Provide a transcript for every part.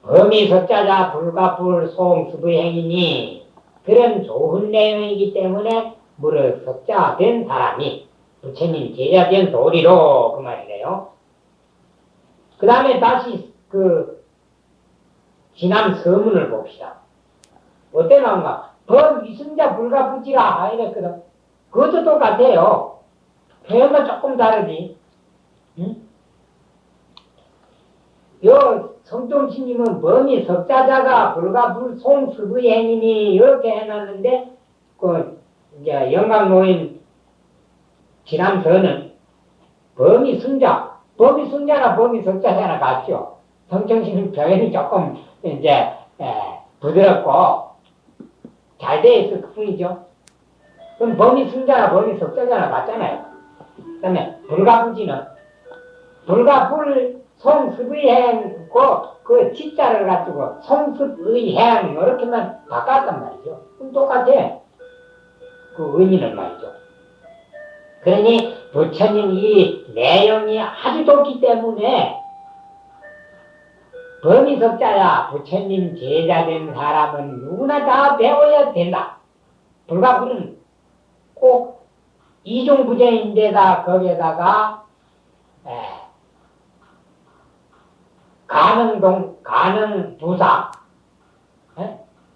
범이 석자자 불가불 소홍수의 행위니 그런 좋은 내용이기 때문에 무릇 석자 된 사람이 부처님 제자 된 도리로 그 말이래요. 그 다음에 다시 지난 서문을 봅시다. 어때 나온가? 범위승자 불가부지라 이랬거든. 그것도 똑같아요. 표현만 조금 다르지. 응? 요 성종신님은 범이 석자자가 불가불송수의 행위니 이렇게 해놨는데 이제 영광노인 지남서는 범위승자나 범위석자자나 같죠. 성종신님 표현이 조금 이제 부드럽고 잘 돼 있을 뿐이죠. 그럼 범위승자나 범위석자자나 같잖아요. 그 다음에 불가부지는 불가불 송습의행 그 지자를 가지고 송습의행 이렇게만 바꿨단 말이죠. 그럼 똑같아. 그 의미는 말이죠. 그러니 부처님 이 내용이 아주 좋기 때문에 범위석자야 부처님 제자된 사람은 누구나 다 배워야 된다. 불가불은 꼭 이종부정인데다 거기에다가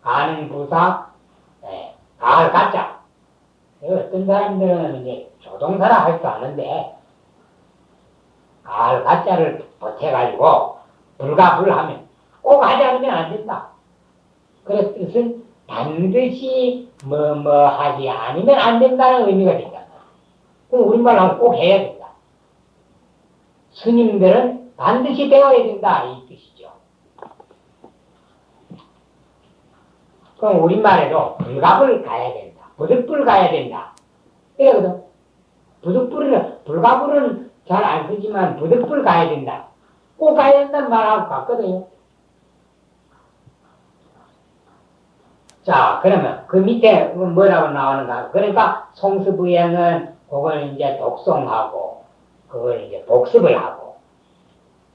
가능부사, 가을 가짜. 어떤 사람들은 이제 조동사라 할 줄 아는데, 가을 가짜를 보태가지고, 불가불하면, 꼭 하지 않으면 안 된다. 그 뜻은 반드시 하지 않으면 안 된다는 의미가 된다. 그럼 우리말로 하면 꼭 해야 된다. 스님들은 반드시 배워야 된다 이 뜻이죠. 그럼 우리말에도 불가불 가야 된다. 부득불 가야 된다. 이러거든. 불가불은 잘 안 쓰지만 부득불 가야 된다. 꼭 가야 된다는 말하고 같거든요. 자, 그러면 그 밑에 뭐라고 나오는가? 그러니까 송습의행은 그걸 이제 독송하고 그걸 이제 복습을 하고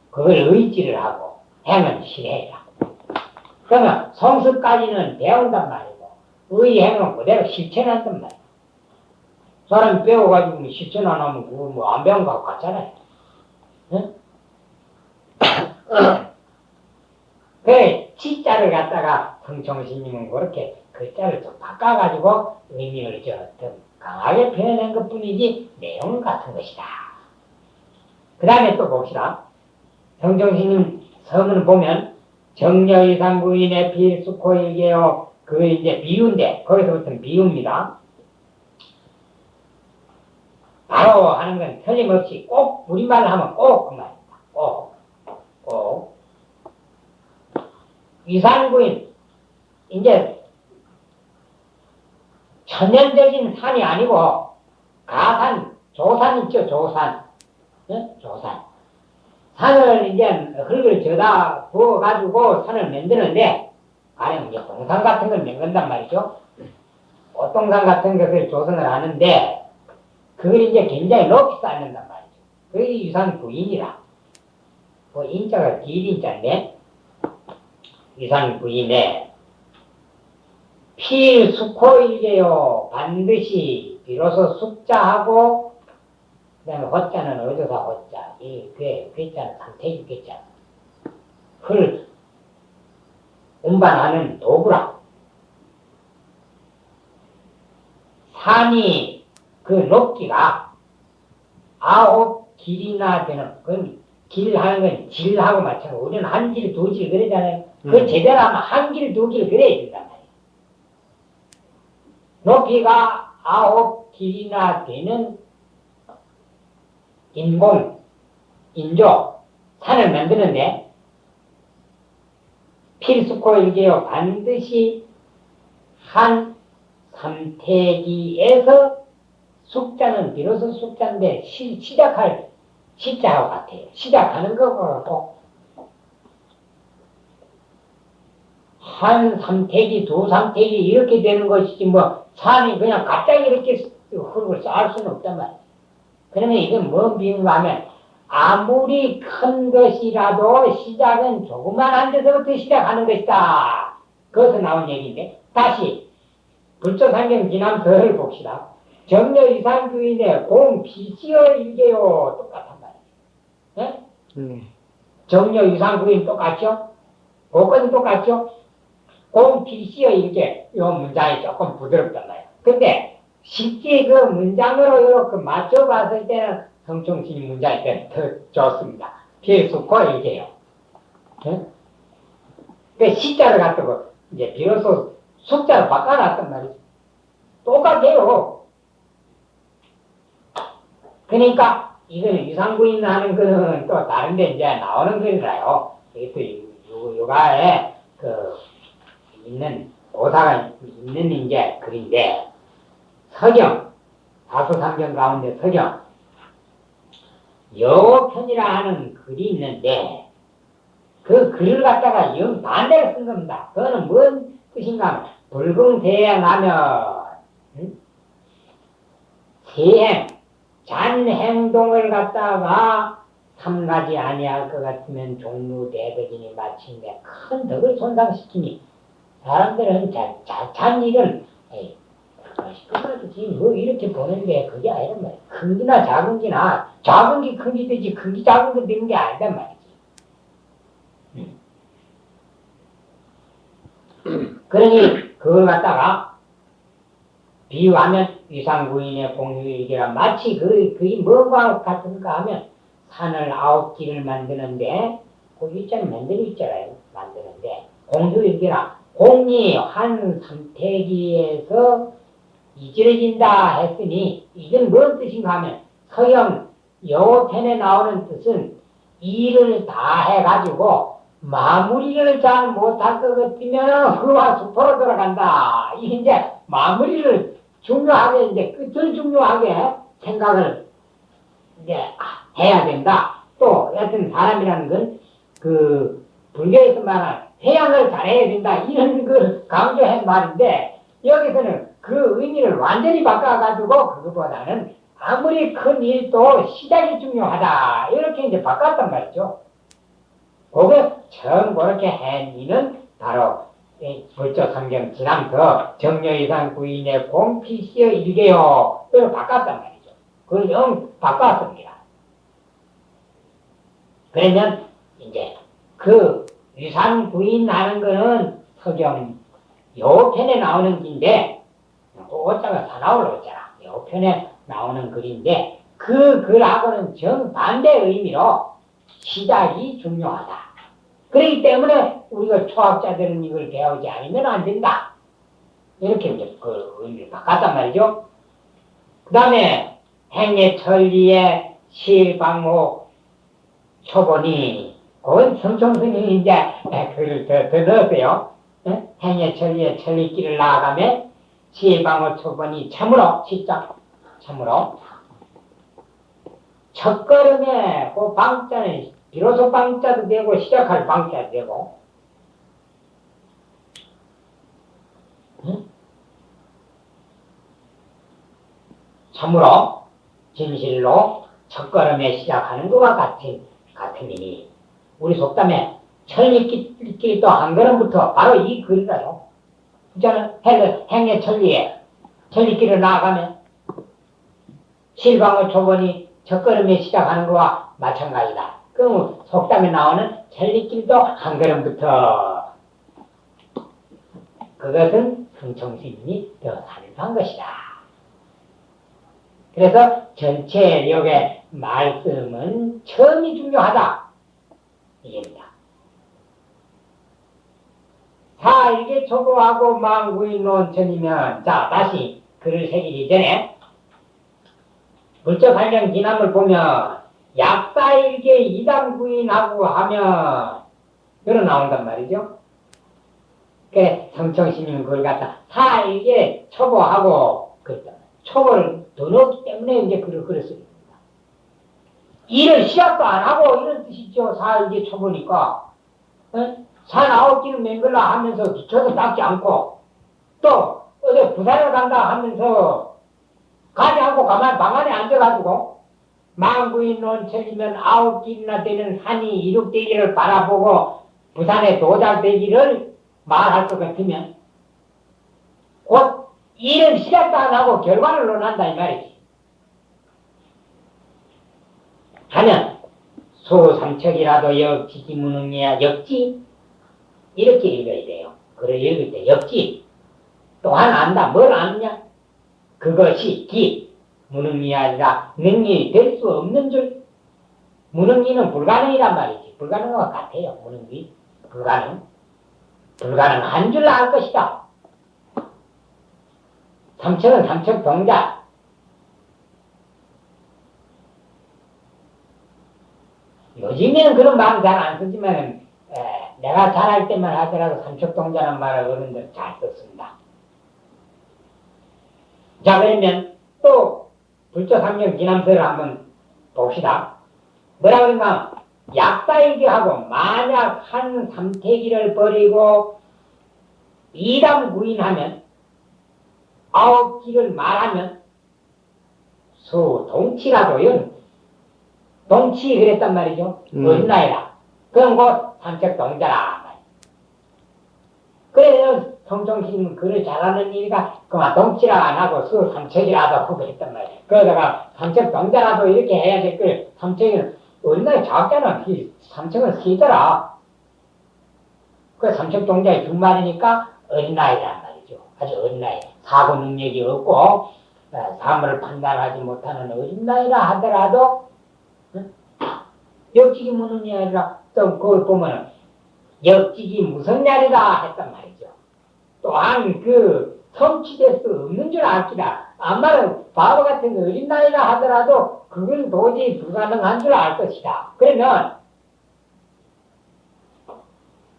그걸 의지를 하고 행은 실행이라고. 그러면 성습까지는 배운단 말이고 의행은 그대로 실천한단 말이에요. 사람이 배워가지고 실천 안 하면 그거 뭐 안 배운 거 같잖아요. 응? 그 지자를 갖다가 성종신님은 그렇게 글자를 좀 바꿔가지고 의미를 좀 강하게 표현한 것 뿐이지 내용은 같은 것이다. 그 다음에 또 봅시다. 성종신님 서문을 보면 정려이상부인의 필수코일게요. 그 이제 비유인데 거기서부터는 비유입니다. 바로 하는 건 틀림없이 꼭 우리말로 하면 꼭 그 말입니다. 꼭. 이상부인 이제 천연적인 산이 아니고 가산, 조산 있죠. 조산. 네? 조산. 산을 이제 흙을 져다 부어가지고 산을 만드는데 가령 이제 동산 같은 걸 만든단 말이죠. 꽃동산 같은 것을 조성을 하는데 그걸 이제 굉장히 높이 쌓는단 말이죠. 그게 유산 부인이라. 그 인자가 길인자인데 유산 부인에 필수코일게요. 반드시 비로소 숙자하고 그 다음에 호자는 어조사 호자 이 괴자는 상태주 괴자 흙 운반하는 도구라. 산이 그 높이가 9 길이나 되는 그건 길 하는 건 질하고 마찬가지고 우리는 한 길, 두 길 그러잖아요. 그 제대로 하면 한 길, 두 길 그래야 된단 말이에요. 높이가 9 길이나 되는 인조, 산을 만드는데 필수코일게요. 반드시 한 삼태기에서 숙자는 비로소 숙자인데 시작할 시자하고 같아요. 시작하는 거고 한 삼태기, 두 삼태기 이렇게 되는 것이지 뭐 산이 그냥 갑자기 이렇게 흙을 쌓을 수는 없단 말이에요. 그러면 이건 뭔 비유인가 하면 아무리 큰 것이라도 시작은 조그만한 데서부터 시작하는 것이다. 그것에서 나온 얘기인데, 다시 불조상경 진암서를 봅시다. 정려이상주인의 공비시어 일개요. 똑같단 말이에요. 네? 정려이상주인 똑같죠? 복권 똑같죠? 공비시어 일개. 이 문장이 조금 부드럽단 말이에요. 근데 실제 그 문장으로 이렇게 맞춰봤을 때는 성충신 문장이 더 좋습니다. 필수코 일개요. 네? 그 시자를 갖다가 이제 비로소 숫자를 바꿔놨단 말이죠. 똑같아요. 그러니까 이거는 유상부인 하는 거는 또 다른데 이제 나오는 글이라요. 이것도 요가에 그 있는 오사가 있는 이제 글인데 서경 다수삼경 가운데 서경 여편이라 하는 글이 있는데 그 글을 갖다가 영 반대로 쓴 겁니다. 그거는 뭔 뜻인가 하면 불금대행하면 세행 잔행동을 갖다가 삼가지 아니할 것 같으면 종류대덕이니 마침내 큰 덕을 손상시키니 사람들은 잔일은 시끄러지 뭐 이렇게 보는데 그게 아니란 말이야. 큰 기나 작은 기나 작은 게 큰 게 되지 큰 게 작은 게 되는 게 아니란 말이지. 그러니 그걸 갖다가 비유하면 위상부인의 공유일기라 마치 그게 뭐가 같은가 하면 산을 9기를 만드는데 거기 있잖아요. 만들고 있잖아요. 만드는데 공유일기라 공이 한 선택기에서 이지러진다 했으니 이건 뭔 뜻인가 하면 서형 여편에 나오는 뜻은 일을 다 해가지고 마무리를 잘 못할 것 같으면 그와 수포로 돌아간다. 이제 마무리를 중요하게 이제 끝을 중요하게 생각을 이제 해야 된다. 또 여튼 사람이라는 건 그 불교에서 말하는 회양을 잘해야 된다. 이런 걸 강조한 말인데 여기서는 그 의미를 완전히 바꿔가지고 그거보다는 아무리 큰 일도 시작이 중요하다. 이렇게 이제 바꿨단 말이죠. 그게 처음 그렇게 한 이는 바로 불조상경 진암서 정려이상 부인의 공피시어 일개요. 이걸 바꿨단 말이죠. 그걸 영 바꿨습니다. 그러면 이제 그 유상 부인 하는 거는 서경 요편에 나오는 글인데 오자가 사나울로 있잖아. 요편에 나오는 글인데 그 글하고는 정반대 의미로 시작이 중요하다. 그렇기 때문에 우리가 초학자들은 이걸 배우지 않으면 안 된다. 이렇게 이제 그 의미를 바꿨단 말이죠. 그 다음에 행예천리의 실방호 초본이 그건 성총스님이 이제 글을 더 넣었어요. 행예천리의 천리길을 나아가면 실방호 초본이 참으로 시작 참으로 첫걸음에 그 방자는 비로소 방자도 되고 시작할 방자도 되고 참으로 진실로 첫걸음에 시작하는 것과 같으니 우리 속담에 천리길이 또 한 걸음부터 바로 이 글이라요. 저는 행의 천리에 천리길을 나아가면 실방의 초본이 첫걸음에 시작하는 것과 마찬가지다. 그럼 속담에 나오는 천리길도 한 걸음부터 그것은 성청스님이 더 산입한 것이다. 그래서 전체 역의 말씀은 처음이 중요하다. 이게입니다. 사일개 초보하고 망구인 논천이면 자 다시 글을 새기기 전에 불적한령 진함을 보면 약사일개 이담구인하고 하면 여러 나온단 말이죠. 그 성청스님 그걸 갖다 사일개 초보하고 그랬다. 초보를 더 넣었기 때문에 이제 글을 쓰겠습니다. 일을 시작도 안 하고 이런 뜻이죠. 사일개 초보니까 산 9기를 맹글라 하면서 기초도 닦지 않고 또 어디 부산을 간다 하면서 가지 않고 가만히 방 안에 앉아가지고 만구인 논천이면 9길이나 되는 산이 이룩되기를 바라보고 부산에 도달되기를 말할 것 같으면 곧 일은 시작도 안 하고 결과를 논한다 이 말이지. 하면 소삼척이라도 역지기무능이야 역지 이렇게 읽어야 돼요. 그걸 읽을 때 역지 또한 안다. 뭘 아느냐? 그것이 기 무능이 아니라 능이 될 수 없는 줄. 무능이는 불가능이란 말이지. 불가능과 같아요. 무능이 불가능한 줄 알 것이다. 삼척은 삼척 동자. 요즘에는 그런 말은 잘 안 쓰지만 내가 잘할 때만 하더라도 삼척 동자라는 말을 어른들 잘 썼습니다. 자, 그러면 또 불조상령 기남서를 한번 봅시다. 뭐라 그런가? 약사이기하고 만약 한 삼태기를 버리고 이담 구인하면 9기를 말하면 수동치라도요. 동치 그랬단 말이죠. 어린 나이라. 그럼 곧 삼척 동자라. 그래서 성종신 글을 잘하는 이가 그만 동치라 안 하고 수 삼척이라도 하고 그랬단 말이에요. 그러다가 삼척 동자라도 이렇게 해야 될 걸 삼척이는 어린 나이 작잖아. 삼척은 세더라. 그 삼척 동자의 두 말이니까 어린 나이란 말이죠. 아주 어린 나이. 사고 능력이 없고 사물을 판단하지 못하는 어린 나이라 하더라도 역직이 무능이 아니라 또 그걸 보면 역직이 무성냐리다 했단 말이죠. 또한 그 성취될 수 없는 줄 알기다. 아마는 바보 같은 어린 나이라 하더라도 그건 도저히 불가능한 줄 알 것이다. 그러면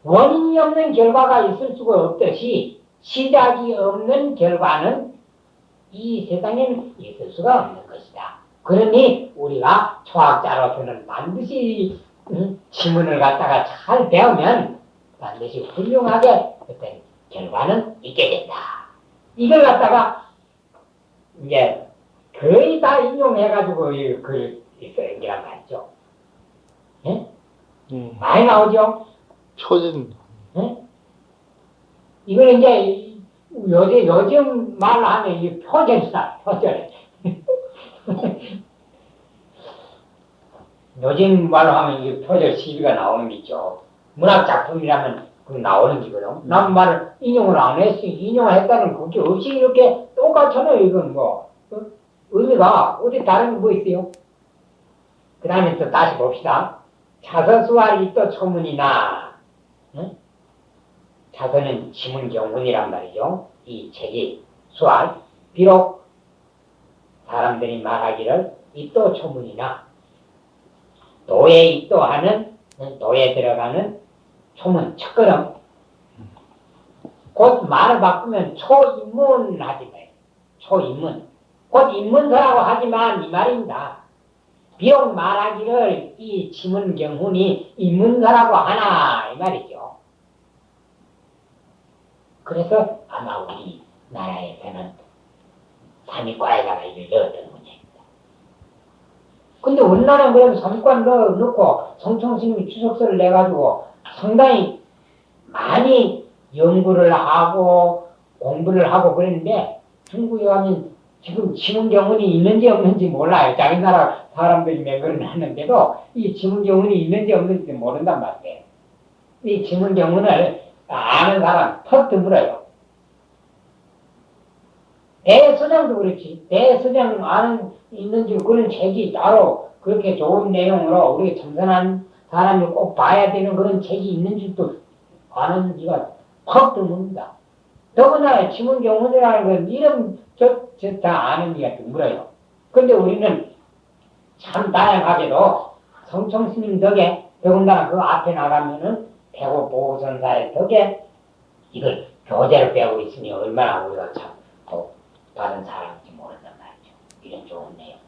원인이 없는 결과가 있을 수가 없듯이 시작이 없는 결과는 이 세상에는 있을 수가 없는 것이다. 그러니 우리가 초학자로서는 반드시 지문을 갖다가 잘 배우면 반드시 훌륭하게 어떤 결과는 있게 된다. 이걸 갖다가 이제 거의 다 인용해가지고 이 글을 써야란 말이죠. 예? 많이 나오죠? 표준. 예? 이걸 이제 요즘 말로 하면 이 표절이다. 표절. 요즘 말로 하면 이 표절 시비가 나오는 게 있죠. 문학작품이라면 그 나오는 기거든. 난 말을 인용을 안 했으니 인용을 했다는 그게 없이 이렇게 똑같잖아요. 이건 뭐 의미가 어디 다른 게 뭐 있어요? 그 다음에 또 다시 봅시다. 차서수활이 또 초문이나 응? 차서는 지문경문이란 말이죠. 이 책이 수활 비록 사람들이 말하기를 이또 초문이나 도에 입도하는 도에 들어가는 초문 첫걸음 곧 말을 바꾸면 초인문 하지 마요. 초인문 곧 인문서라고 하지만 이 말입니다. 비록 말하기를 이 지문경훈이 인문서라고 하나 이 말이죠. 그래서 아마 우리 나라에서는 삼위과에다가 이걸 넣었던 문제입니다. 근데 우리나라는 그래도 삼위과를 넣고 성총스님이 추석서를 내가지고 상당히 많이 연구를 하고 공부를 하고 그랬는데 중국에 가면 지금 지문경훈이 있는지 없는지 몰라요. 자기 나라 사람들이 맹글을 하는데도 이 지문경훈이 있는지 없는지 모른단 말이에요. 이 지문경훈을 아는 사람 턱 드물어요. 대서장도 그렇지. 대서장 아는 있는지 그런 책이 따로 그렇게 좋은 내용으로 우리 참선한 사람이 꼭 봐야 되는 그런 책이 있는지도 아는지가 턱 드뭅니다. 더구나 지문경훈이라는 건 이름 다 아는 지가 드물어요. 근데 우리는 참 다양하게도 성총스님 덕에 더군다나 그 앞에 나가면은 배고 보호선사의 덕에 이걸 교재로 배우고 있으니 얼마나 우리가 참 다른 사람인지 모른단 말이죠. 이런 좋은 내용.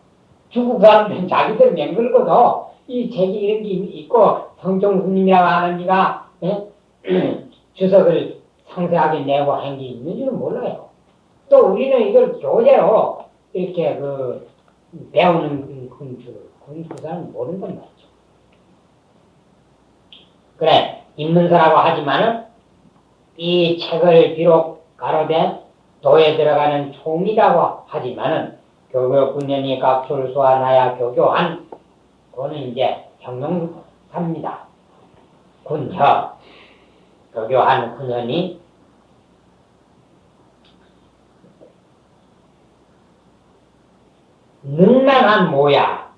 중국 사람들은 자기들 맹글고도 이 책이 이런 게 있고 성종스님이라고 하는 이가 주석을 상세하게 내고 한 게 있는 줄은 몰라요. 또 우리는 이걸 교재로 이렇게 배우는 줄 그 사람은 모른단 말이죠. 그래, 입문서라고 하지만은 이 책을 비록 가로된 도에 들어가는 총이라고 하지만은 교교군연이 각출수하나야 교교한 그거는 이제 형용사입니다. 군혀 교교한 군연이 능란한 모양,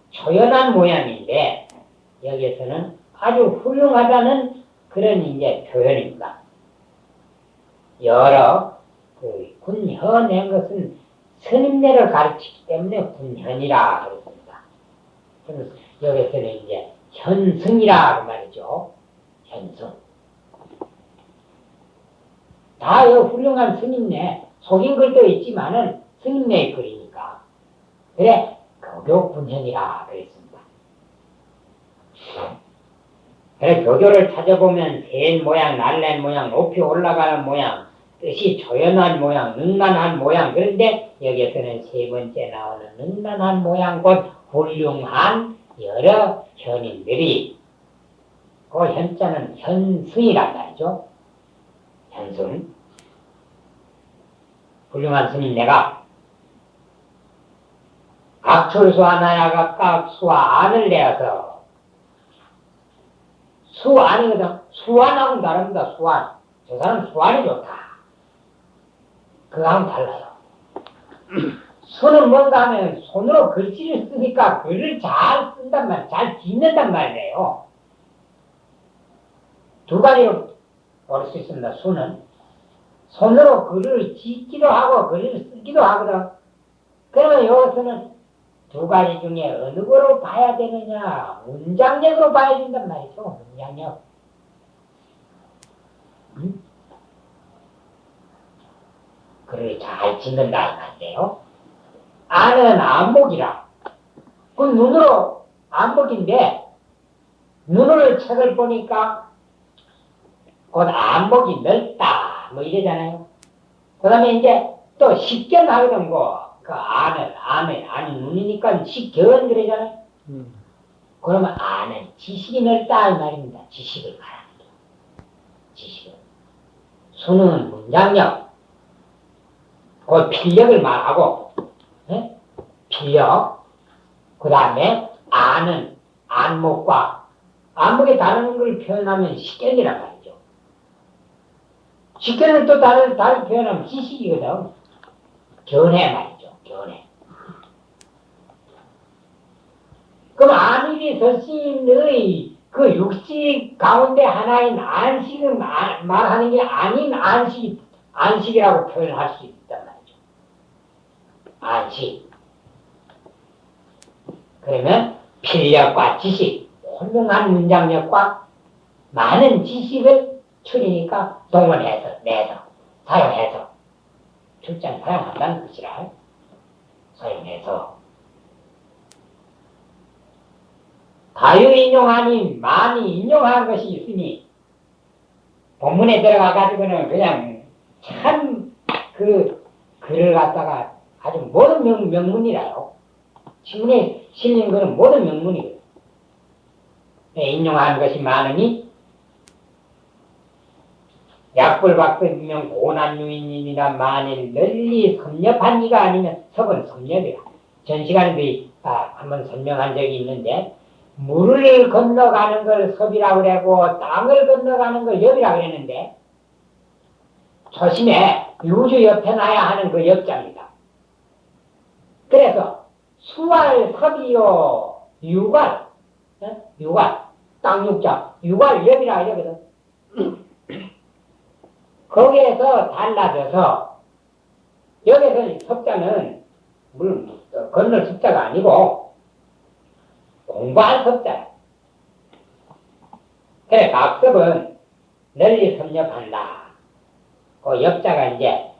초연한 모양인데 여기에서는 아주 훌륭하다는 그런 이제 표현입니다. 여러 그 군현의 것은 스님네를 가르치기 때문에 군현이라 그랬습니다. 그래서 여기서는 이제 현승이라 그 말이죠. 현승. 다 훌륭한 스님네 속인 글도 있지만은 스님네의 글이니까. 그래 교교 군현이라 그랬습니다. 그래 교교를 찾아보면 샌 모양, 날랜 모양, 높이 올라가는 모양, 뜻이 조연한 모양, 능란한 모양. 그런데 여기에서는 세 번째 나오는 능란한 모양, 곧 훌륭한 여러 현인들이 그 현자는 현승이란 말이죠. 현승. 훌륭한 스님네가 각출수 하나야 각각 수와 안을 내어서 수안이거든. 수안하고는 다릅니다. 수안. 저 사람은 수안이 좋다. 그거하고는 달라요. 수는 뭔가 하면 손으로 글씨를 쓰니까 글을 잘 쓴단 말이에요. 잘 짓는단 말이에요. 두 가지로 볼 수 있습니다. 수는 손으로 글을 짓기도 하고 글을 쓰기도 하거든. 그러면 여기서는 두 가지 중에 어느 거로 봐야 되느냐? 문장력으로 봐야 된단 말이죠. 문장력. 글을 잘 짓는다 말이에요. 안은 안목이라. 그 눈으로 안목인데 눈으로 책을 보니까 곧 안목이 넓다 뭐 이러잖아요. 그 다음에 이제 또 식견하거든. 그 안이 눈이니까 식견 그러잖아요. 그러면 안은 지식이 넓다 이 말입니다. 지식을 말하는 게. 지식은. 수는 문장력, 그 필력을 말하고, 네? 필력. 그 다음에 안은 안목에 다른 걸 표현하면 식견이란 말이죠. 식견을 또 다른 표현하면 지식이거든. 견해 말이죠. 견해. 그럼 안일이 서신의 그 육식 가운데 하나인 안식을 말하는 게 아닌 안식이라고 표현할 수 있단 말이죠. 안식. 그러면 필력과 지식, 훌륭한 문장력과 많은 지식을 추리니까 동원해서, 내서, 사용해서, 출장 사용한다는 것이라. 사용해서. 다유 인용하니 많이 인용한 것이 있으니 본문에 들어가가지고는 그냥 참 그 글을 갖다가 아주 모든 명문이라요. 신문에 실린 것은 모든 명문이에요. 인용한 것이 많으니 약불박근명 고난유인이라 만일 널리 섭렵한 이가 아니면 섭은 섭렵이야. 전 시간에도 한번 설명한 적이 있는데 물을 건너가는 걸 섭이라고 그러고 땅을 건너가는 걸 엽이라고 그랬는데 초심에 유주 옆에 놔야 하는 그 엽자입니다. 그래서 수활, 섭이요, 유괄, 유괄, 땅 육자, 유괄 엽이라고 이러거든. 거기에서 달라져서 여기서 섭자는 물 건널 섭자가 아니고 공부한 섭자야. 그래 각섭은 널리 섭렵한다. 그 엽자가 이제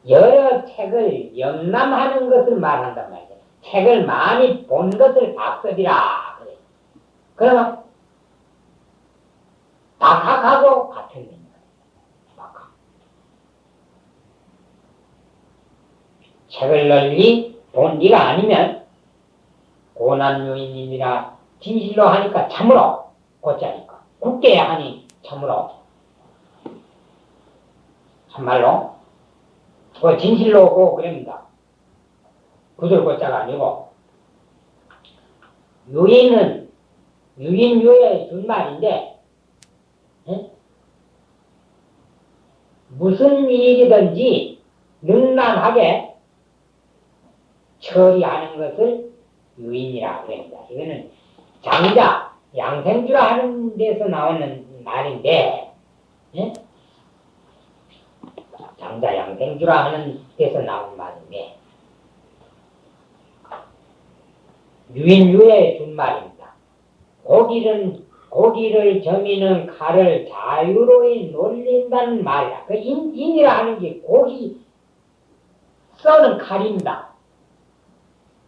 여러 책을 영람하는 것을 말한단 말이야. 책을 많이 본 것을 각섭이라 그래. 그러면 박학하고 같은 의미야. 박학. 책을 널리 본 이가 아니면 고난요인이니라 진실로 하니까 참으로 곧자니까 굳게 하니 참으로 참말로 그 진실로 고 그럽니다. 구절 곧자가 아니고 유인은 유인유의 준말인데 무슨 일이든지 능란하게 처리하는 것을 유인이라고 합니다. 이거는 장자, 양생주라 하는 데서 나오는 말인데, 예? 장자, 양생주라 하는 데서 나온 말인데, 유인유에 준 말입니다. 고기를 저미는 칼을 자유로이 놀린다는 말이야. 그 인이라 하는 게 고기 써는 칼입니다.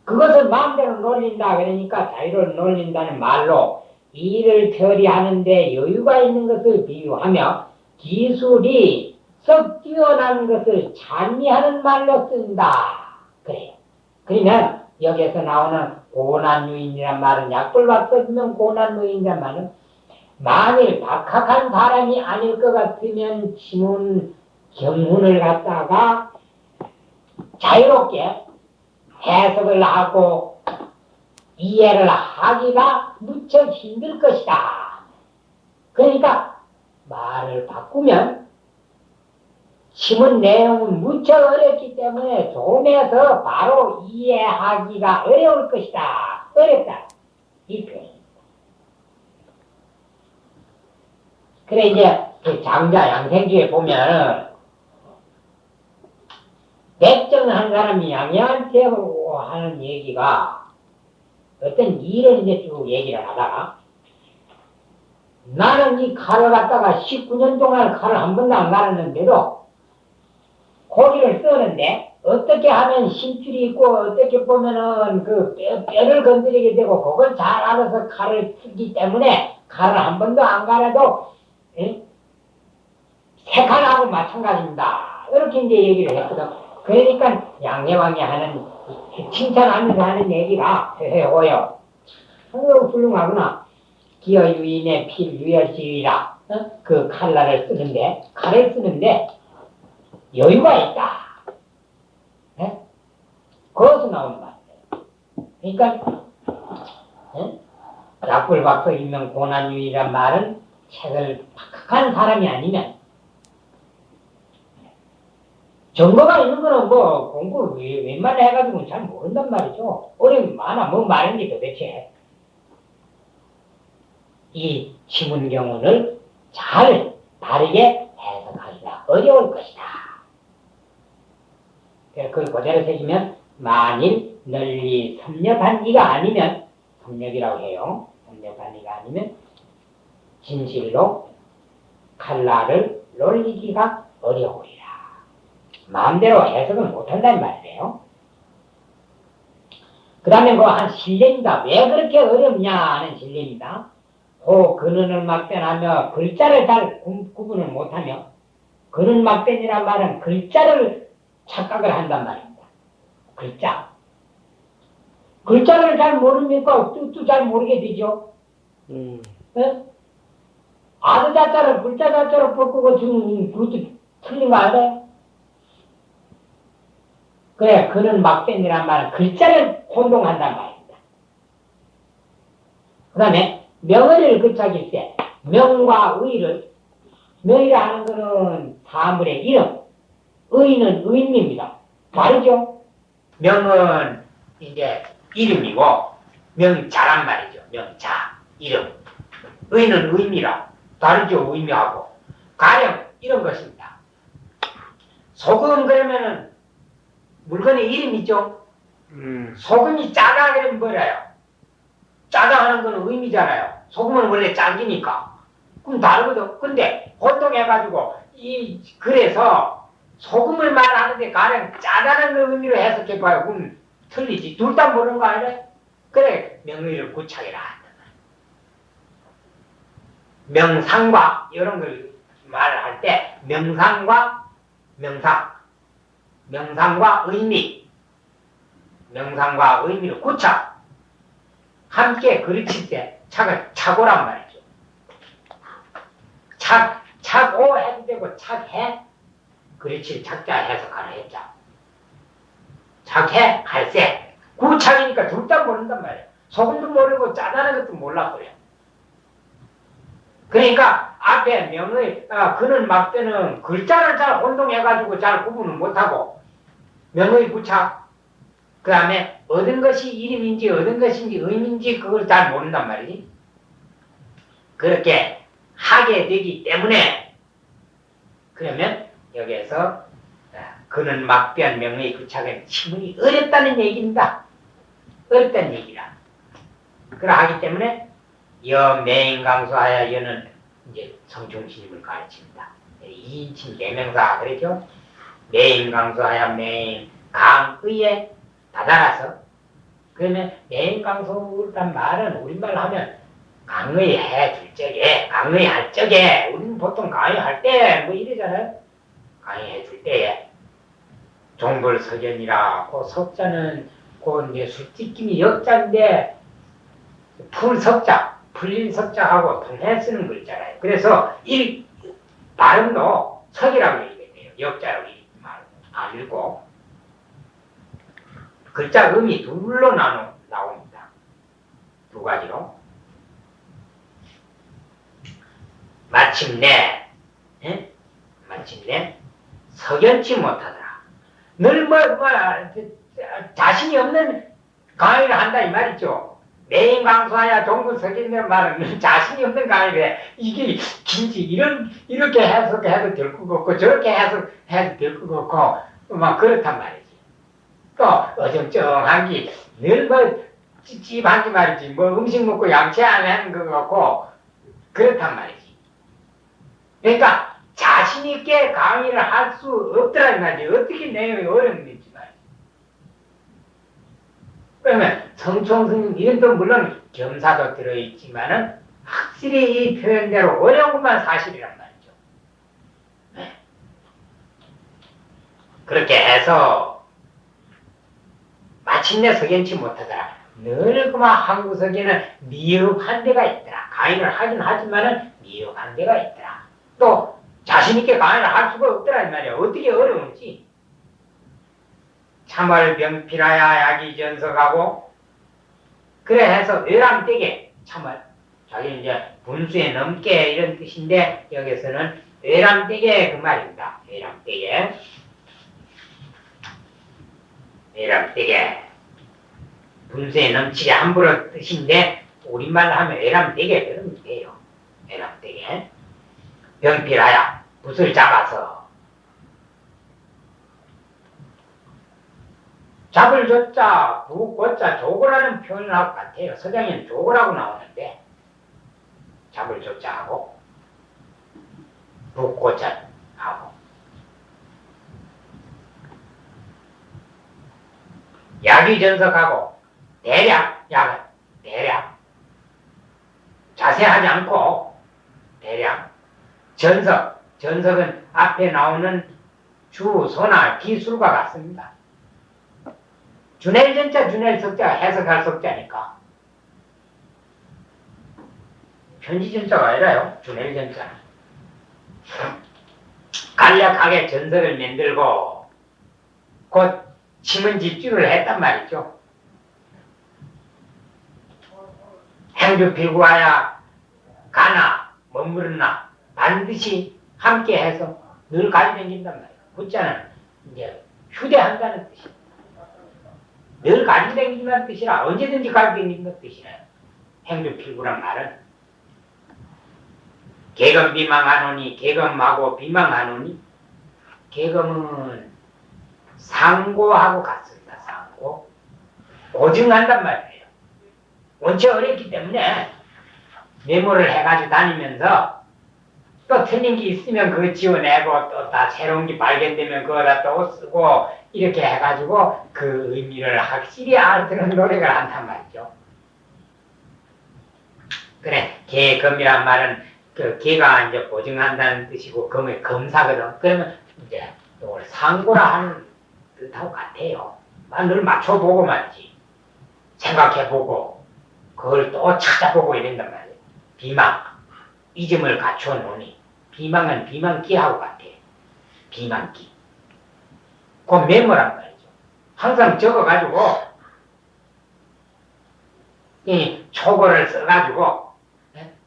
그것을 마음대로 놀린다 그러니까 자유로이 놀린다는 말로 일을 처리하는데 여유가 있는 것을 비유하며 기술이 썩 뛰어난 것을 찬미하는 말로 쓴다. 그래요. 그러면 여기에서 나오는 고난유인이란 말은 약불박 써주면 고난유인이란 말은 만일 박학한 사람이 아닐 것 같으면 지문 경훈을 갖다가 자유롭게 해석을 하고 이해를 하기가 무척 힘들 것이다. 그러니까 말을 바꾸면 심은 내용은 무척 어렵기 때문에 좀에서 바로 이해하기가 어려울 것이다. 어렵다. 이 표현입니다. 그래 이제 그 장자 양생주에 보면 백정한 사람이 양양한테 하는 얘기가 어떤 일을 이제 쭉 얘기를 하다가 나는 이 칼을 갖다가 19년 동안 칼을 한 번도 안 갈았는데도 고기를 써는데 어떻게 하면 힘줄이 있고 어떻게 보면은 그 뼈를 건드리게 되고 그걸 잘 알아서 칼을 쓰기 때문에 칼을 한 번도 안 갈아도 새 칼하고 마찬가지입니다. 이렇게 이제 얘기를 했거든. 그러니까 양해왕이 하는 칭찬하면서 하는 얘기가 해오요. 훌륭하구나. 기어유인의 필유열지위라. 그 칼날을 쓰는데 칼을 쓰는데 여유가 있다. 거기서 나온 말이에요. 그러니까 약불박서 일명 고난유이란 말은 책을 박학한 사람이 아니면 정보가 있는 거는 뭐 공부 웬만해 해가지고는 잘 모른단 말이죠. 어려움이 많아. 뭐 말인지 도대체. 이 지문경운을 잘 다르게 해석하기가 어려울 것이다. 그걸 그대로 새기면 만일 널리 섭렵한 이가 아니면 섭렵이라고 해요. 섭렵한 이가 아니면 진실로 칼날을 놀리기가 어려우리라. 마음대로 해석은 못한다는 말이에요. 그 다음에 뭐 한 실례입니다. 왜 그렇게 어렵냐 하는 실례입니다. 근원을 막변하며 글자를 잘 구분을 못하며 근원 막변이란 말은 글자를 착각을 한단 말입니다. 글자를 잘 모르니까 뜻도 잘 모르게 되죠. 네? 아드 자자를 글자 자자로 바꾸고 지금 그것도 틀린 거 알아요? 그래, 그는 막변이란 말은 글자를 혼동한단 말입니다. 그 다음에 명의를 그착일 때 명과 의를 명이라 하는 것은 사물의 이름, 의는 의미입니다. 다르죠? 명은 이제 이름이고 명자란 말이죠. 명자, 이름. 의는 의미라. 다르죠? 의미하고. 가령 이런 것입니다. 소금 그러면은 물건의 이름이죠. 소금이 짜다 그러면 뭐래요? 짜다 하는 건 의미잖아요. 소금은 원래 짠기니까. 그럼 다르거든. 근데 혼동해가지고 그래서 소금을 말하는데 가령 짜다는 그 의미로 해석해봐요. 그럼 틀리지. 둘 다 모르는 거 아니래? 그래 명의를 구착이라 한다. 명상과 이런 걸 말을 할 때 명상과 명상과 의미, 명상과 의미를 구착. 함께 그르칠 때 착을 착오란 말이죠. 착오 해도 되고 착해 그르칠 착자 해석하는 해자. 착해 할세 구착이니까 둘 다 모른단 말이에요. 소금도 모르고 짜다는 것도 몰라버려. 그러니까 앞에 명의 그는 막대는 글자를 잘 혼동해가지고 잘 구분을 못하고 명의 부착 그 다음에 얻은 것이 이름인지 얻은 것인지 의미인지 그걸 잘 모른단 말이지. 그렇게 하게 되기 때문에 그러면 여기에서 그는 막변 명의 부착은 지문이 어렵다는 얘기입니다. 어렵다는 얘기라. 그러하기 때문에 매인강수하여 여는 이제 성충신임을 가르칩니다. 2인칭 대명사 그랬죠? 매인강수하여 매인 강의에 다다라서 그러면 매인강수란 말은 우리말로 하면 강의해 줄 적에 강의할 적에 우리는 보통 강의할 때 뭐 이러잖아요. 강의해 줄 때에 종불석연이라 그 석자는 그 이제 술띠낌이 역자인데 풀석자, 풀린 석자하고 통해 쓰는 글자라요. 그래서 이 발음도 석이라고 얘기해요. 역자라고 안 읽고 글자 음이 둘로 나옵니다. 두 가지로. 마침내 석연치 못하더라. 늘 자신이 없는 강의를 한다 이 말이죠. 매인 강수하야 종구석인이라는 말은 자신이 없는 강의래. 이게 긴지 이렇게 해석해도 될 것 같고 저렇게 해석해도 될 것 같고 막 그렇단 말이지. 또 어정쩡한 게늘 찝찝한 게 말이지. 음식 먹고 양치 안 하는 것 같고 그렇단 말이지. 그러니까 자신 있게 강의를 할 수 없더라는 말이지. 어떻게 내용이 어렵는지 말이지. 그러면 성총스님 이런 또 물론 겸사도 들어있지만은 확실히 이 표현대로 어려운 것만 사실이란 말이죠. 네. 그렇게 해서 마침내 석연치 못하더라. 늘 그만 한구석에는 미흡한 데가 있더라. 강의를 하긴 하지만은 미흡한 데가 있더라. 또 자신있게 강의를 할 수가 없더라 이 말이야. 어떻게 어려운지. 참을 병필하야 약이 전석하고 그래 해서 외람되게 참을 자기 이제 분수에 넘게 이런 뜻인데 여기서는 외람되게 그 말입니다. 외람되게 분수에 넘치게 함부로 뜻인데 우리말로 하면 외람되게 그러면 돼요. 외람되게 병필하야 붓을 잡아서 잡을 조자, 부고자, 조고라는 표현하고 같아요. 서장에는 조고라고 나오는데 잡을 조자하고 부고자하고 약이 전석하고 대략 자세하지 않고 대략 전석은 앞에 나오는 주, 소나 기술과 같습니다. 준헬전자, 준헬석자, 해석할 석자니까. 편지전자가 아니라요, 준헬전자는. 간략하게 전석을 만들고, 곧 심은 집주를 했단 말이죠. 행주 필구하야 가나, 머무르나, 반드시 함께 해서 늘 가지 댕긴단 말이에요. 구자는 이제 휴대한다는 뜻이에요. 늘 가지고 다니는 뜻이라 언제든지 가지고 다니는 뜻이라 행주필구란 말은 계금 비망하노니 계금하고 비망하노니 계금은 상고하고 같습니다. 상고 고증한단 말이에요. 원체 어렵기 때문에 메모를 해가지고 다니면서 또 틀린 게 있으면 그거 지워내고 또 다 새로운 게 발견되면 그거다 또 쓰고 이렇게 해가지고 그 의미를 확실히 알아듣는 노력을 한단 말이죠. 그래, 계금이란 말은 그 계가 이제 보증한다는 뜻이고 금의 검사거든. 그러면 이제 이걸 상고라 하는 뜻하고 같아요. 늘 맞춰보고 말이지. 생각해보고 그걸 또 찾아보고 이런단 말이에요. 비망. 이점을 갖추어 놓으니 비망은 비망기하고 같아. 비망기. 그 메모란 말이죠. 항상 적어가지고 이 초고를 써가지고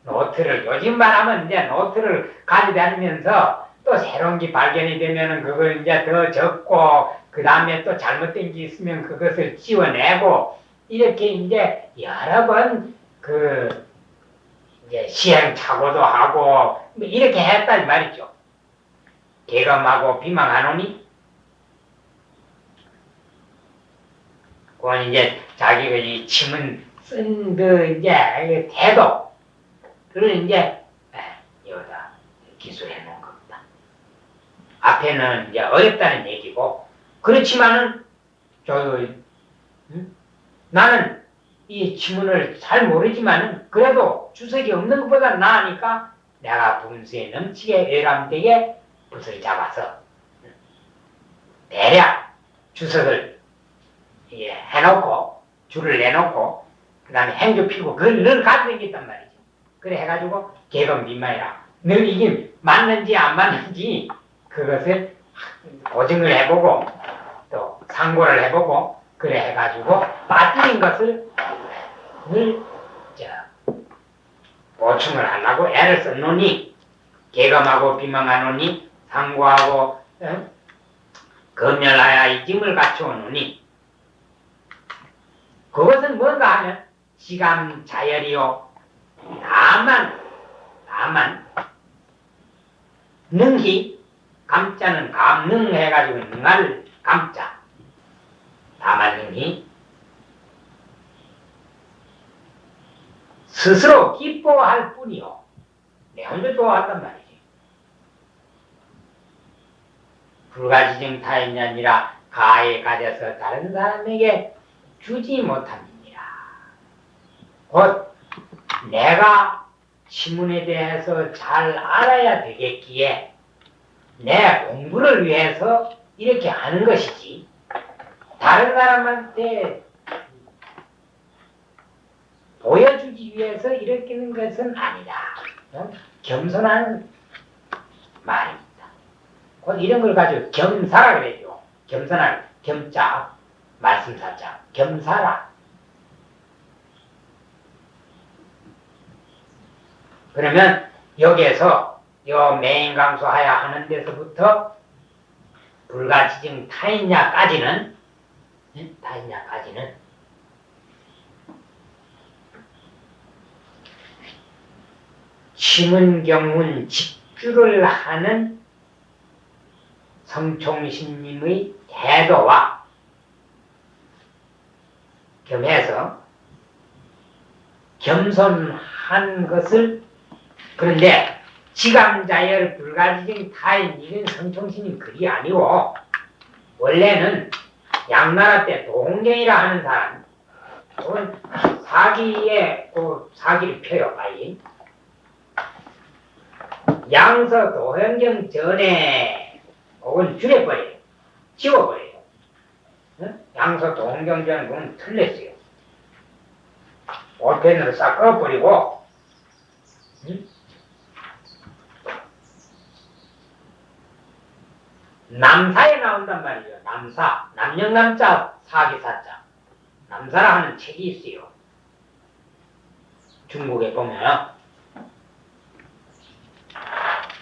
노트를 요즘만 하면 이제 노트를 가져다니면서 또 새로운 게 발견이 되면은 그걸 이제 더 적고 그 다음에 또 잘못된 게 있으면 그것을 지워내고 이렇게 이제 여러 번 그 이제 시행착오도 하고 뭐 이렇게 했단 말이죠. 개검하고 비망하노니 그건 이제 자기가 이 침은 쓴 그 이제 태도 그걸 이제 여기다 기술해 놓은 겁니다. 앞에는 이제 어렵다는 얘기고 그렇지만은 나는 이 지문을 잘 모르지만은 그래도 주석이 없는 것보다 나으니까 내가 분수에 넘치게 외람되게 붓을 잡아서 대략 주석을 해놓고 줄을 내놓고 그 다음에 행주 피고 그걸 늘 가지고 있단 말이죠. 그래 해가지고 개검 비망이라 늘 이게 맞는지 안 맞는지 그것을 보증을 해보고 또 상고를 해보고 그래 해가지고 빠뜨린 것을 늘 보충을 하려고 애를 썼노니 개검하고 비망하노니 상고하고 검열하여 이짐을 갖추어노니 그것은 뭔가 하면 지감자열이요 다만 능히 감자는 감능해가지고 능할 감자 다만 능히 스스로 기뻐할 뿐이요 내 혼자 좋아한단 말이지. 불가지증 타인이 아니라 가에 가져서 다른 사람에게 주지 못합니다. 곧 내가 지문에 대해서 잘 알아야 되겠기에 내 공부를 위해서 이렇게 하는 것이지 다른 사람한테 보여주기 위해서 이렇게 하는 것은 아니다. 겸손한 말입니다. 곧 이런 걸 가지고 겸사라 그래요. 겸손한 겸자 말씀사자 겸사라. 그러면 여기에서 요 맹강수하야 하는 데서부터 불가지증 타인야까지는 심은경운 직주를 하는 성총신님의 태도와 겸해서 겸손한 것을 그런데 지감자열 불가지증 타인 이런 성총신님 그리 아니고 원래는 양나라 때 도홍경이라 하는 사람 혹은 사기에 사기를 펴요 빨리 양서 도현경 전에 혹은 줄여버려요. 지워버려요. 양서 도홍경 전에 보면 틀렸어요. 볼펜으로 싹 꺼버리고 남사에 나온단 말이죠. 남사, 남영남자, 사기사자. 남사라 하는 책이 있어요. 중국에 보면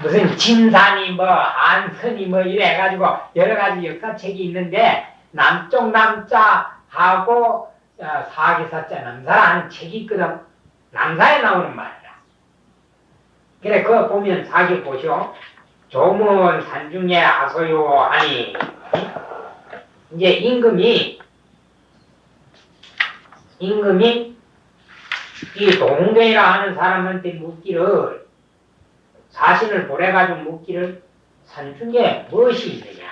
무슨 진산이 뭐 한선이 뭐 이래가지고 여러가지 역사책이 있는데 남쪽 남자하고 사기사자 남사라 하는 책이 있거든. 남사에 나오는 말이야. 그래 그거 보면 사기 보시오. 조문 산중에 하소요 하니 이제 임금이 이 동경이라 하는 사람한테 묻기를 사신을 보내가지고 묻기를 산중에 무엇이 있느냐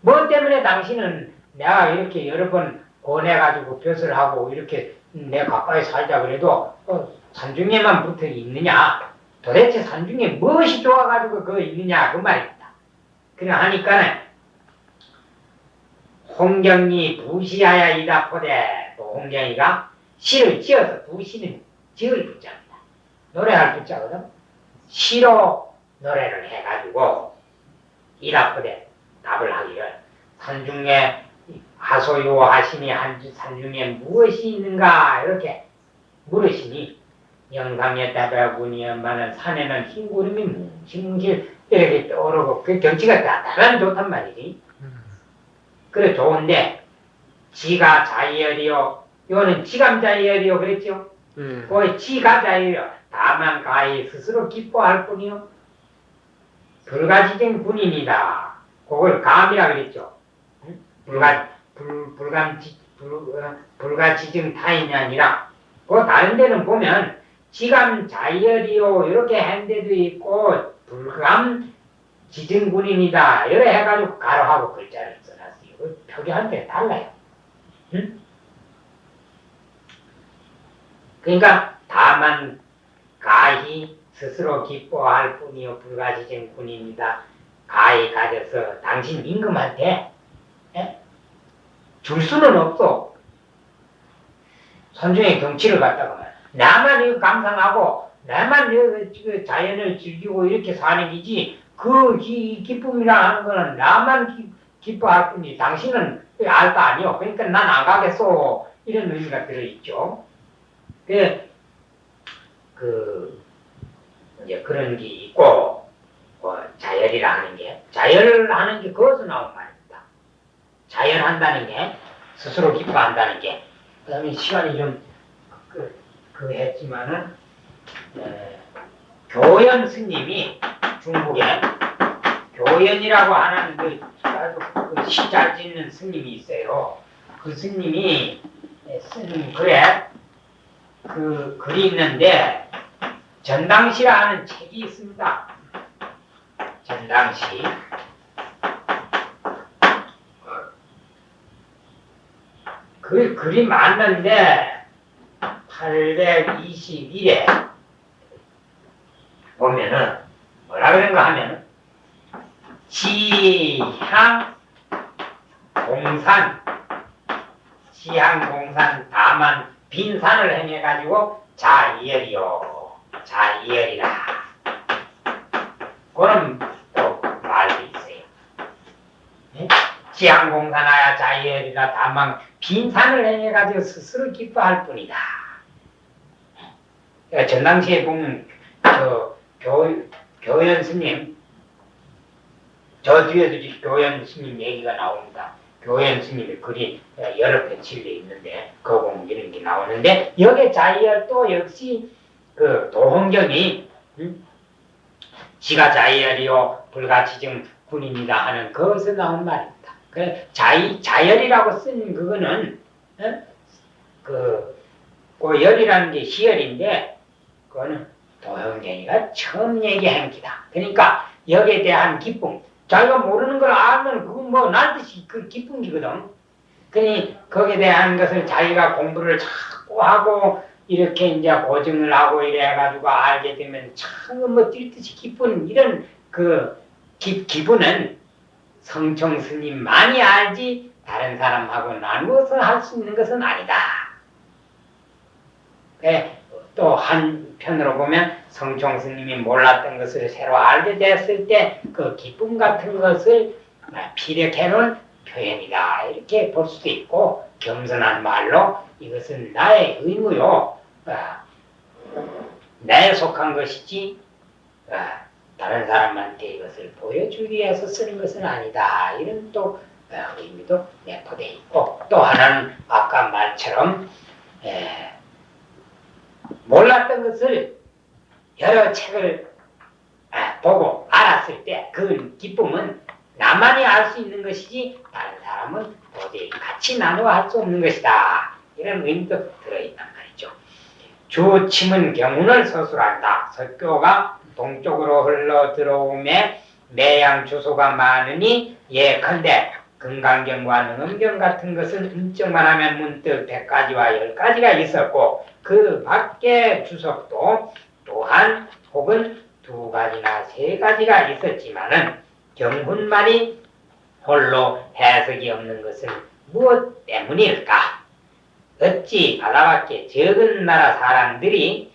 뭐 때문에 당신은 내가 이렇게 여러 번 보내가지고 벼슬 하고 이렇게 내 가까이 살자 그래도 산중에만 붙어 있느냐 도대체 산중에 무엇이 좋아가지고 그거 있느냐 그 말입니다. 그래 하니까는 홍경이 부시하야 이다포대 또 홍경이가 시를 지어서 두 시는 지을 붙자입니다. 노래할 붙자거든. 시로 노래를 해가지고 일합부대 답을 하기를 산중에 하소요하시니 산중에 무엇이 있는가 이렇게 물으시니 영상에 따라보니 엄마는 산에는 흰 구름이 뭉실뭉실 이렇게 떠오르고 그 경치가 대단히 좋단 말이지. 그래 좋은데 지가 자이열이요. 이거는 지감자이열이요 그랬죠. 그 지가 자이열이요. 다만 가히 스스로 기뻐할 뿐이요. 불가지정 군인이다. 그걸 감이라 그랬죠. 불가지정 타인이 아니라 그 다른 데는 보면 지감 자이열이요 이렇게 한 데도 있고 불감 지정군인이다 이래 해가지고 가로하고 글자를 써놨어요. 그 표기할 때 달라요. 응? 그러니까 다만 가히 스스로 기뻐할 뿐이요 불가지정군인이다. 가히 가져서 당신 임금한테 줄 수는 없어. 선중의 경치를 갖다가 나만 이거 감상하고 나만 이거 자연을 즐기고 이렇게 사는 기지 그 기쁨이라 하는 거는 나만 기뻐할 뿐이지 당신은 알 거 아니요. 그러니까 난 안 가겠소. 이런 의미가 들어있죠. 이제 그런 게 있고 자열이라 하는 게 자열을 하는 게 거기서 나온 말입니다. 자열한다는 게 스스로 기뻐한다는 게 그 다음에 시간이 좀 했지만은 교연 스님이 중국에 교연이라고 하는 그 시 잘 짓는 스님이 있어요. 그 스님이 쓴 글에 그 글이 있는데 전당시라 하는 책이 있습니다. 전당시. 그 글이 맞는데 821에 보면은 뭐라 그런가 하면 지향공산 다만 빈산을 행해가지고 자이열이요 자이열이라 그런 또 말도 있어요. 네? 지향공산하야 자이열이라 다만 빈산을 행해가지고 스스로 기뻐할 뿐이다. 전당시에 보면 교연 스님 저 뒤에도 교연 스님 얘기가 나옵니다. 교연 스님의 글이 여러 편 실려 있는데 그 보면 이런 게 나오는데 여기 자이열 또 역시 그 도홍경이 지가 자이열이요 불가지정 군인이다 하는 거기서 나온 말입니다. 그 자열이라고 쓴 그거는 그 열이라는 게 시열인데 그거는 도형경이가 처음 얘기한 기다. 그러니까 여기에 대한 기쁨 자기가 모르는 걸 알면 그건 뭐 날듯이 그 기쁜 기거든. 그러니 거기에 대한 것을 자기가 공부를 자꾸 하고 이렇게 이제 고증을 하고 이래가지고 알게 되면 참 뭐 뛸듯이 기쁜 이런 그 기분은 성청 스님만이 알지 다른 사람하고 나누어서 할 수 있는 것은 아니다. 또 한편으로 보면 성청 스님이 몰랐던 것을 새로 알게 됐을 때 그 기쁨 같은 것을 피력해 놓은 표현이다. 이렇게 볼 수도 있고 겸손한 말로 이것은 나의 의무요. 나에 속한 것이지 다른 사람한테 이것을 보여주기 위해서 쓰는 것은 아니다. 이런 또 의미도 내포되어 있고 또 하나는 아까 말처럼 몰랐던 것을 여러 책을 보고 알았을 때 그 기쁨은 나만이 알 수 있는 것이지 다른 사람은 도저히 같이 나누어 할 수 없는 것이다. 이런 의미도 들어있단 말이죠. 주침은 경운을 서술한다. 석교가 동쪽으로 흘러 들어오매 매양 주소가 많으니 예컨대 금강경과 능엄경 같은 것은 음적만 하면 문득 100가지와 10가지가 있었고 그 밖에 주석도 또한 혹은 2가지나 3가지가 있었지만은 경훈말이 홀로 해석이 없는 것은 무엇 때문일까? 어찌 바다밖에 적은 나라 사람들이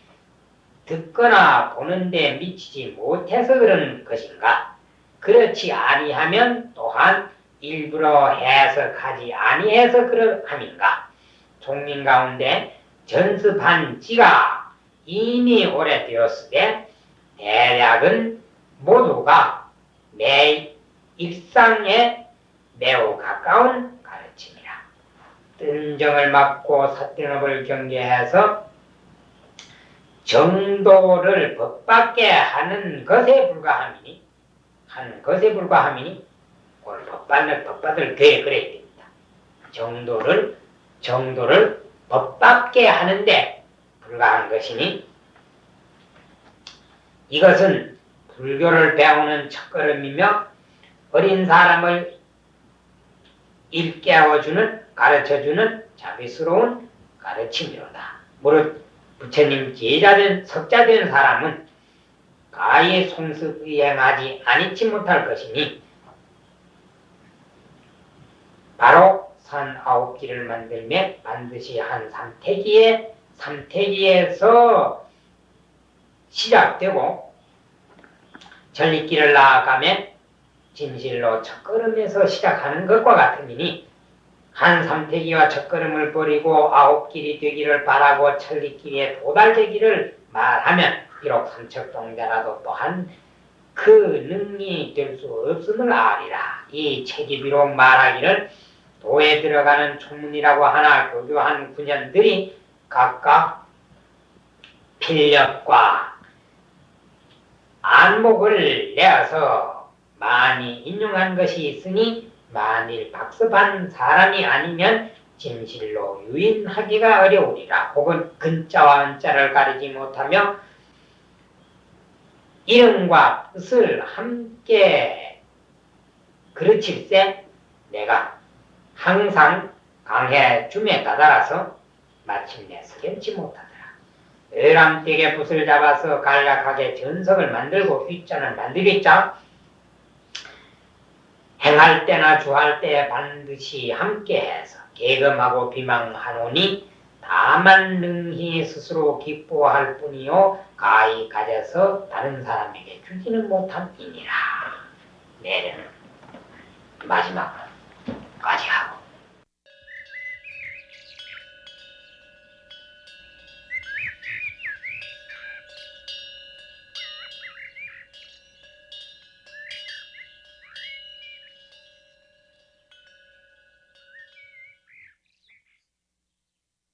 듣거나 보는데 미치지 못해서 그런 것인가? 그렇지 아니하면 또한 일부러 해석하지 아니해서 그러함인가? 종민 가운데 전습한 지가 이미 오래되었으되 대략은 모두가 매 일상에 매우 가까운 가르침이라. 뜬정을 막고 사땡업을 경계해서 정도를 법밖에 하는 것에 불과함이니 오늘 법받을 교회 그래야 됩니다. 정도를 법밖에 하는데 불과한 것이니 이것은 불교를 배우는 첫걸음이며 어린 사람을 일깨워주는 가르쳐주는 자비스러운 가르침이로다. 무릇 부처님 제자된 석자된 사람은 가히 송습이행하지 아니치 못할 것이니 바로 산 9기를 만들며 반드시 한 삼태기에서 시작되고 전리길을 나아가며 진실로 첫걸음에서 시작하는 것과 같으니 한 삼태기와 첫걸음을 버리고 9길이 되기를 바라고 천리길에 도달되기를 말하면 비록 삼척동자라도 또한 그 능이 될 수 없음을 아리라. 이 책이 비록 말하기를 도에 들어가는 초문이라고 하나 교교한 군현들이 각각 필력과 안목을 내어서 많이 인용한 것이 있으니 만일 박습한 사람이 아니면 진실로 유인하기가 어려우리라. 혹은 근자와 은자를 가리지 못하며 이름과 뜻을 함께 그르칠세 내가 항상 강해 줌에 다다라서 마침내 석연치 못하더라. 을암되게 붓을 잡아서 간략하게 전석을 만들고 휘자는 만들겠자 행할 때나 주할 때 반드시 함께해서 계금하고 비망하노니 다만 능히 스스로 기뻐할 뿐이요 가히 가져서 다른 사람에게 주지는 못함이니라. 내일은 마지막까지 하고